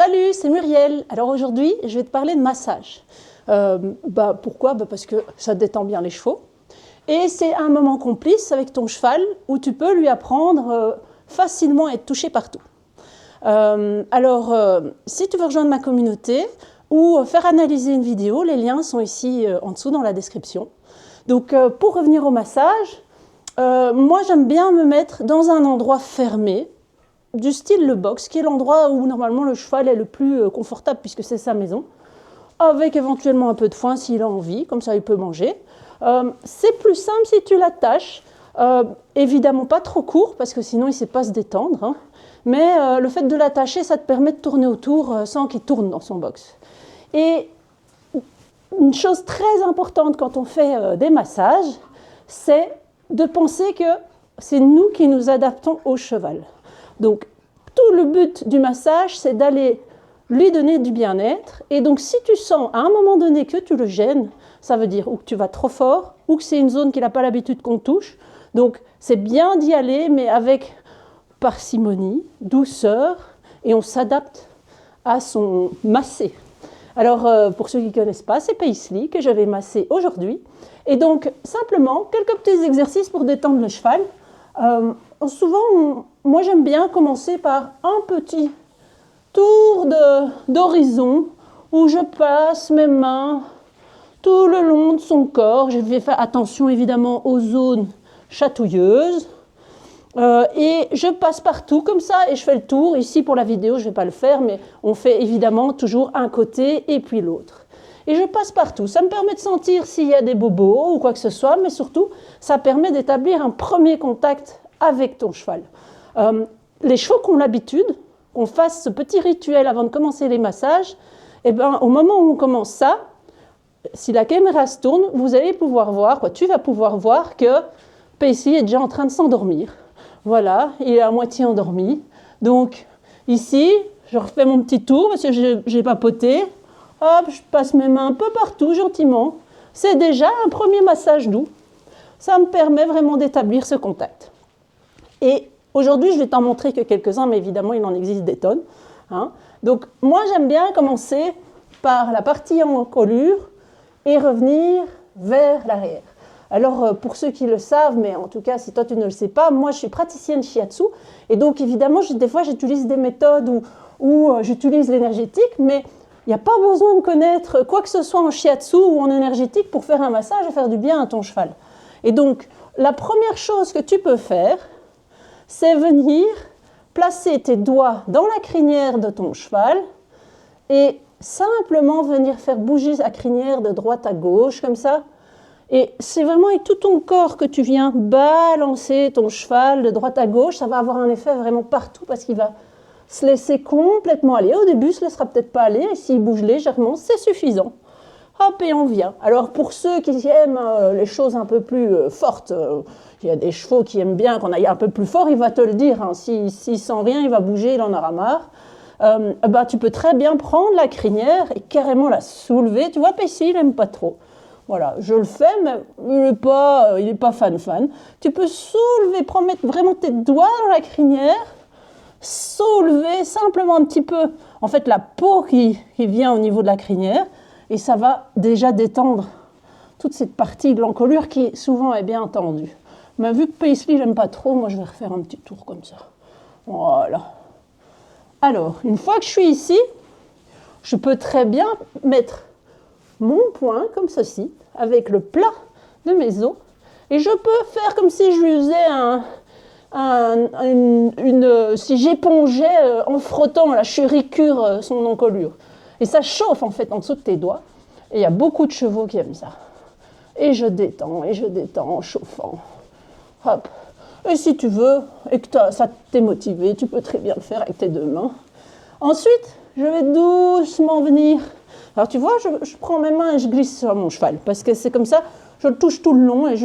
Salut, c'est Muriel. Alors aujourd'hui, je vais te parler de massage. Pourquoi? Parce que ça détend bien les chevaux. Et c'est un moment complice avec ton cheval où tu peux lui apprendre facilement à être touché partout. Si tu veux rejoindre ma communauté ou faire analyser une vidéo, les liens sont ici en dessous dans la description. Donc pour revenir au massage, moi j'aime bien me mettre dans un endroit fermé, du style le box, qui est l'endroit où normalement le cheval est le plus confortable puisque c'est sa maison, avec éventuellement un peu de foin s'il a envie, comme ça il peut manger. C'est plus simple si tu l'attaches, évidemment pas trop court parce que sinon il ne sait pas se détendre, hein. Mais le fait de l'attacher, ça te permet de tourner autour sans qu'il tourne dans son box. Et une chose très importante quand on fait des massages, c'est de penser que c'est nous qui nous adaptons au cheval. Donc, tout le but du massage, c'est d'aller lui donner du bien-être. Et donc, si tu sens à un moment donné que tu le gênes, ça veut dire ou que tu vas trop fort, ou que c'est une zone qu'il n'a pas l'habitude qu'on touche. Donc, c'est bien d'y aller, mais avec parcimonie, douceur, et on s'adapte à son massé. Alors, pour ceux qui ne connaissent pas, c'est Paisley que je vais masser aujourd'hui. Et donc, simplement, quelques petits exercices pour détendre le cheval. Souvent, moi j'aime bien commencer par un petit tour d'horizon où je passe mes mains tout le long de son corps. Je vais faire attention évidemment aux zones chatouilleuses. Et je passe partout comme ça et je fais le tour. Ici pour la vidéo, je ne vais pas le faire, mais on fait évidemment toujours un côté et puis l'autre. Et je passe partout. Ça me permet de sentir s'il y a des bobos ou quoi que ce soit, mais surtout, ça permet d'établir un premier contact avec ton cheval. Les chevaux qui ont l'habitude qu'on fasse ce petit rituel avant de commencer les massages, au moment où on commence ça, si la caméra se tourne, vous allez pouvoir voir, tu vas pouvoir voir que Paisley est déjà en train de s'endormir. Voilà, il est à moitié endormi. Donc ici, je refais mon petit tour parce que j'ai papoté. Hop, je passe mes mains un peu partout, gentiment. C'est déjà un premier massage doux. Ça me permet vraiment d'établir ce contact. Et aujourd'hui, je vais t'en montrer que quelques-uns, mais évidemment, il en existe des tonnes, hein. Donc, moi, j'aime bien commencer par la partie encolure et revenir vers l'arrière. Alors, pour ceux qui le savent, mais en tout cas, si toi, tu ne le sais pas, moi, je suis praticienne shiatsu. Et donc, évidemment, des fois, j'utilise des méthodes où j'utilise l'énergétique, mais il n'y a pas besoin de connaître quoi que ce soit en shiatsu ou en énergétique pour faire un massage et faire du bien à ton cheval. Et donc, la première chose que tu peux faire, c'est venir placer tes doigts dans la crinière de ton cheval et simplement venir faire bouger la crinière de droite à gauche, comme ça. Et c'est vraiment avec tout ton corps que tu viens balancer ton cheval de droite à gauche. Ça va avoir un effet vraiment partout parce qu'il va se laisser complètement aller. Au début, il ne se laissera peut-être pas aller. Et s'il bouge légèrement, c'est suffisant. Hop, et on vient. Alors, pour ceux qui aiment les choses un peu plus fortes, il y a des chevaux qui aiment bien qu'on aille un peu plus fort, il va te le dire, hein. S'il sent rien, il va bouger, il en aura marre. Tu peux très bien prendre la crinière et carrément la soulever. Tu vois, Paisley, il n'aime pas trop. Voilà, je le fais, mais il n'est pas fan. Tu peux soulever, mettre vraiment tes doigts dans la crinière, soulever simplement un petit peu, en fait, la peau qui vient au niveau de la crinière, et ça va déjà détendre toute cette partie de l'encolure qui souvent est bien tendue. Mais vu que Paisley, j'aime pas trop, moi je vais refaire un petit tour comme ça. Voilà. Alors, une fois que je suis ici, je peux très bien mettre mon poing comme ceci, avec le plat de mes os, et je peux faire comme si je faisais si j'épongeais en frottant la chéricure son encolure. Et ça chauffe en fait en dessous de tes doigts. Et il y a beaucoup de chevaux qui aiment ça. Et je détends en chauffant. Hop. Et si tu veux, et que ça t'est motivé, tu peux très bien le faire avec tes deux mains. Ensuite, je vais doucement venir. Alors tu vois, je prends mes mains et je glisse sur mon cheval. Parce que c'est comme ça, je le touche tout le long. Et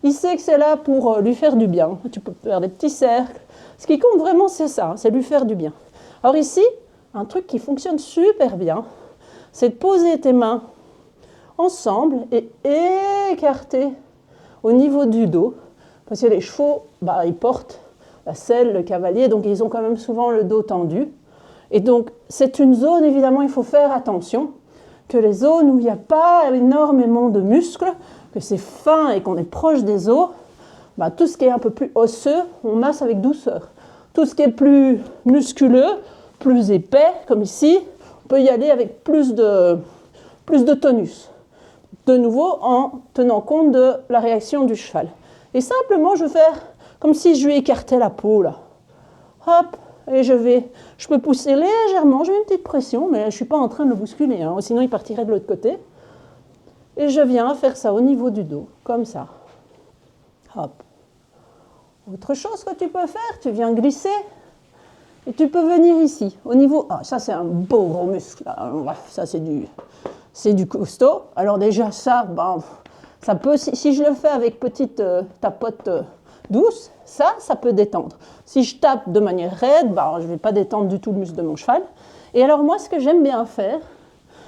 il sait que c'est là pour lui faire du bien. Tu peux faire des petits cercles. Ce qui compte vraiment, c'est ça, c'est lui faire du bien. Alors ici, un truc qui fonctionne super bien, c'est de poser tes mains ensemble et écarter au niveau du dos. Parce que les chevaux, ils portent la selle, le cavalier, donc ils ont quand même souvent le dos tendu. Et donc, c'est une zone, évidemment, il faut faire attention, que les zones où il n'y a pas énormément de muscles, que c'est fin et qu'on est proche des os, bah, tout ce qui est un peu plus osseux, on masse avec douceur. Tout ce qui est plus musculeux, plus épais, comme ici, on peut y aller avec plus de tonus. De nouveau, en tenant compte de la réaction du cheval. Et simplement, je vais faire comme si je lui écartais la peau, là. Hop, et je peux pousser légèrement, je mets une petite pression, mais je ne suis pas en train de le bousculer, hein, sinon il partirait de l'autre côté. Et je viens faire ça au niveau du dos, comme ça. Hop. Autre chose que tu peux faire, tu viens glisser, et tu peux venir ici, au niveau... Ah, ça c'est un beau gros muscle, là. Ça c'est du costaud. Alors déjà ça, ben, ça peut, si je le fais avec petite tapote douce, ça peut détendre. Si je tape de manière raide, ben, je ne vais pas détendre du tout le muscle de mon cheval. Et alors moi, ce que j'aime bien faire,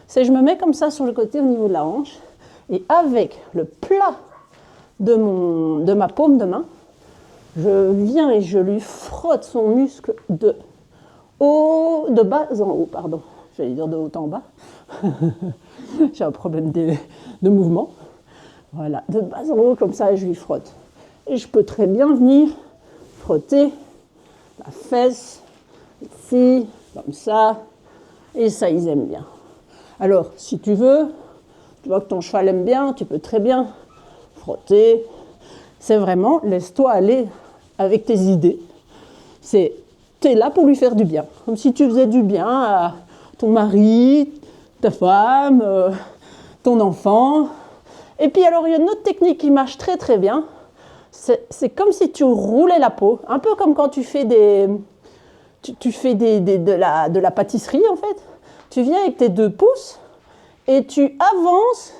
c'est que je me mets comme ça sur le côté au niveau de la hanche, et avec le plat de ma paume de main, je viens et je lui frotte son muscle de bas en haut, pardon. J'allais dire de haut en bas. J'ai un problème de mouvement. Voilà, de bas en haut, comme ça, et je lui frotte. Et je peux très bien venir frotter la fesse, ici, comme ça, et ça, ils aiment bien. Alors, si tu veux, tu vois que ton cheval aime bien, tu peux très bien frotter. C'est vraiment, laisse-toi aller avec tes idées. T'es là pour lui faire du bien. Comme si tu faisais du bien à ton mari, ta femme, ton enfant. Et puis alors, il y a une autre technique qui marche très très bien. C'est comme si tu roulais la peau, un peu comme quand tu fais de la pâtisserie en fait. Tu viens avec tes 2 pouces et tu avances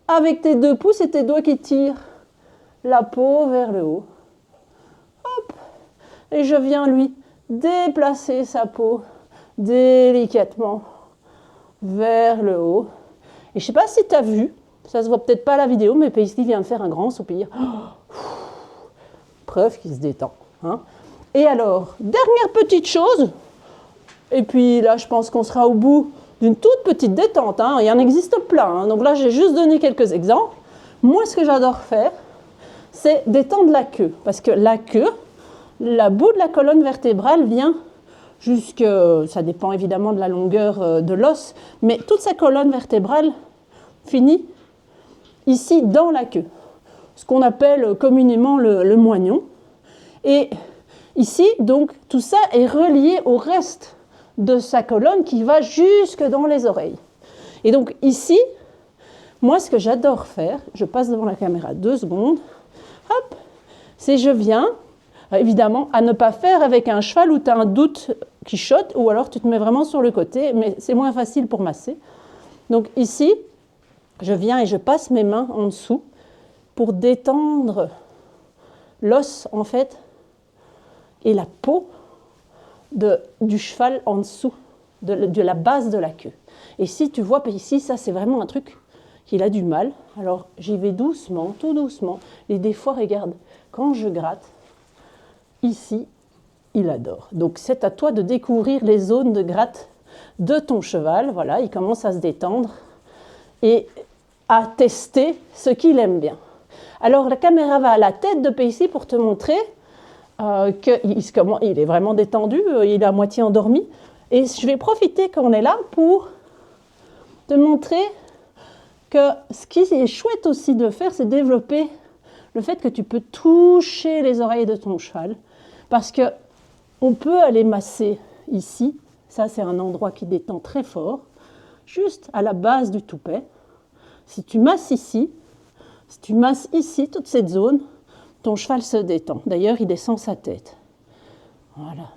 avec tes 2 pouces et tes doigts qui tirent la peau vers le haut. Hop. Et je viens lui déplacer sa peau délicatement vers le haut. Et je ne sais pas si tu as vu, ça ne se voit peut-être pas à la vidéo, mais Paisley vient de faire un grand soupir. Preuve qu'il se détend. Hein. Et alors, dernière petite chose, et puis là je pense qu'on sera au bout d'une toute petite détente. Hein. Il y en existe plein, hein. Donc là j'ai juste donné quelques exemples. Moi ce que j'adore faire, c'est détendre la queue. Parce que la queue, la bout de la colonne vertébrale vient jusque, ça dépend évidemment de la longueur de l'os, mais toute sa colonne vertébrale finit ici dans la queue, ce qu'on appelle communément le moignon. Et ici, donc, tout ça est relié au reste de sa colonne qui va jusque dans les oreilles. Et donc ici, moi ce que j'adore faire, je passe devant la caméra 2 secondes, hop, c'est je viens, évidemment, à ne pas faire avec un cheval où tu as un doute qui chote, ou alors tu te mets vraiment sur le côté, mais c'est moins facile pour masser. Donc ici, je viens et je passe mes mains en dessous pour détendre l'os, en fait, et la peau du cheval en dessous, de la base de la queue. Et si tu vois, ici, ça c'est vraiment un truc qu'il a du mal. Alors j'y vais doucement, tout doucement. Et des fois, regarde, quand je gratte, ici, il adore. Donc c'est à toi de découvrir les zones de gratte de ton cheval. Voilà, il commence à se détendre et à tester ce qu'il aime bien. Alors la caméra va à la tête de Paisley pour te montrer qu'il est vraiment détendu, il est à moitié endormi. Et je vais profiter qu'on est là pour te montrer que ce qui est chouette aussi de faire, c'est développer le fait que tu peux toucher les oreilles de ton cheval. Parce qu'on peut aller masser ici, ça c'est un endroit qui détend très fort, juste à la base du toupet. Si tu masses ici, toute cette zone, ton cheval se détend. D'ailleurs, il descend sa tête. Voilà.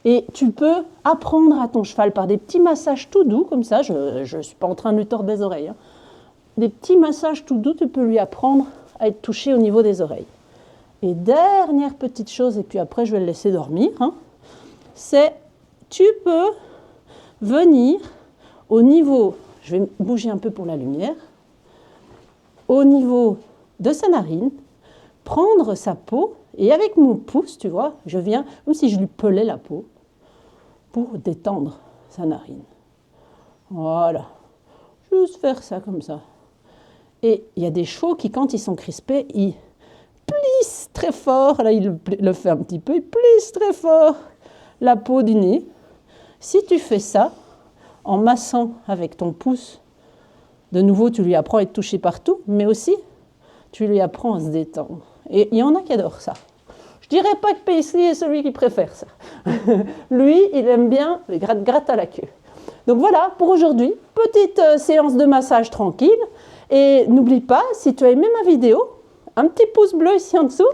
Et tu peux apprendre à ton cheval par des petits massages tout doux, comme ça, je ne suis pas en train de lui tordre des oreilles. Hein. Des petits massages tout doux, tu peux lui apprendre à être touché au niveau des oreilles. Et dernière petite chose, et puis après je vais le laisser dormir, hein, c'est tu peux venir au niveau, je vais bouger un peu pour la lumière, au niveau de sa narine, prendre sa peau, et avec mon pouce, tu vois, je viens, comme si je lui pelais la peau, pour détendre sa narine. Voilà. Juste faire ça comme ça. Et il y a des chevaux qui, quand ils sont crispés, ils plissent très fort. Là, il le fait un petit peu. Ils plissent très fort la peau du nez. Si tu fais ça, en massant avec ton pouce, de nouveau, tu lui apprends à être touché partout, mais aussi, tu lui apprends à se détendre. Et il y en a qui adorent ça. Je dirais pas que Paisley est celui qui préfère ça. Lui, il aime bien les gratte à la queue. Donc voilà, pour aujourd'hui, petite séance de massage tranquille. Et n'oublie pas, si tu as aimé ma vidéo, un petit pouce bleu ici en dessous.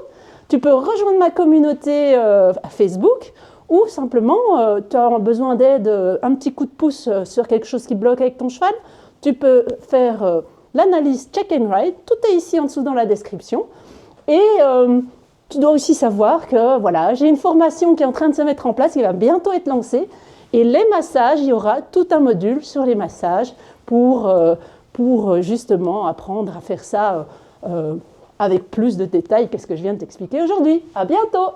Tu peux rejoindre ma communauté à Facebook ou simplement, tu as besoin d'aide, un petit coup de pouce sur quelque chose qui bloque avec ton cheval. Tu peux faire l'analyse Check and Ride. Tout est ici en dessous dans la description. Et tu dois aussi savoir que voilà, j'ai une formation qui est en train de se mettre en place, qui va bientôt être lancée. Et les massages, il y aura tout un module sur les massages pour justement apprendre à faire ça avec plus de détails que ce que je viens de t'expliquer aujourd'hui. À bientôt!